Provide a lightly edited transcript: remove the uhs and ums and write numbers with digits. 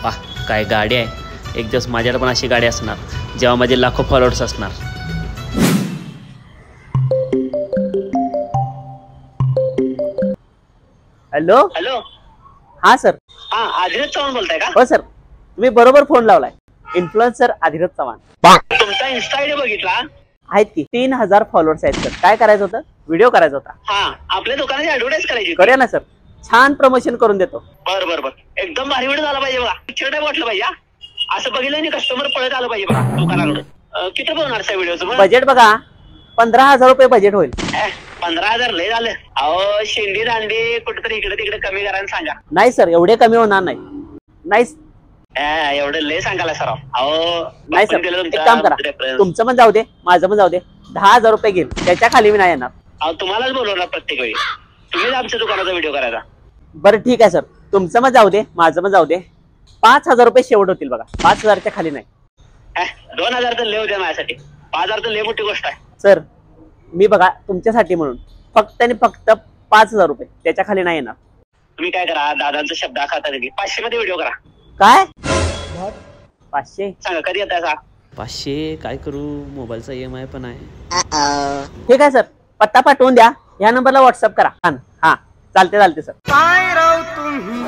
वाह काय गाडी आहे. एक दिवस माझ्याला पण अशी गाडी असणार जेव्हा माझे लाखो फॉलोअर्स असणार. Hello hello. हा सर. हा आदिरथ चव्हाण बोलताय का? हो सर, तुम्ही बरोबर फोन लावलाय. इन्फ्लुएन्सर आदिरथ चव्हाण. तुमचा इन्स्टा आयडी बघितला. आहेत की 3000 फॉलोअर्स आहेत सर. काय करायचं होतं? व्हिडिओ करायचा होता. हा आपल्या दुकानाची ऍडव्हर्टाईज करायची. करूया ना सर, छान प्रमोशन करून देतो. बर बर बर एकदम भारी व्हिडिओ झाला पाहिजे बघा. पिक्चर टाईप वाटलं पाहिजे. असं बघितलं नाही कस्टमर पळत आलं पाहिजे बघा दुकानाकडे. किती बनवणार त्या व्हिडिओचं बजेट बघा 15000 रुपये बजेट होईल. 15,000 लय झालं. अहो शेंडी दांडी कुठेतरी इकडे तिकडे कमी करायला सांगा. नाही सर, एवढे कमी होणार नाही. नाही एवढं लय सांगायला सर. अहो नाही सर, एक काम करा, तुमचं पण जाऊ दे माझं पण जाऊ दे. 10,000 रुपये घेईल, त्याच्या खाली मी नाही येणार. अहो तुम्हालाच बोलवणार प्रत्येक वेळी. तुम्हीच आमच्या दुकानाचा व्हिडिओ करायचा. बरं ठीक आहे सर, तुमचं पण जाऊ दे माझं पण जाऊ दे. 5000 रुपये शेवट होतील बघा, 5000च्या खाली नाही. 2,000 तर लय होते माझ्यासाठी. 5,000 तर लय मोठी गोष्ट आहे. सर मी बघा तुमच्यासाठी म्हणून फक्त आणि फक्त 5000 रुपये, त्याच्या खाली नाही येणार. तुम्ही काय करा, दादांचा शब्द खाता 500 मध्ये व्हिडिओ करा. काय 500? सांगा कधी येत आहे. 500 काय करू, मोबाईलचा EMI पण आहे. ठीक आहे सर, पत्ता पाठवून द्या, या नंबरला व्हॉट्सअप करा. हा चालते सर. काय राव तुम्ही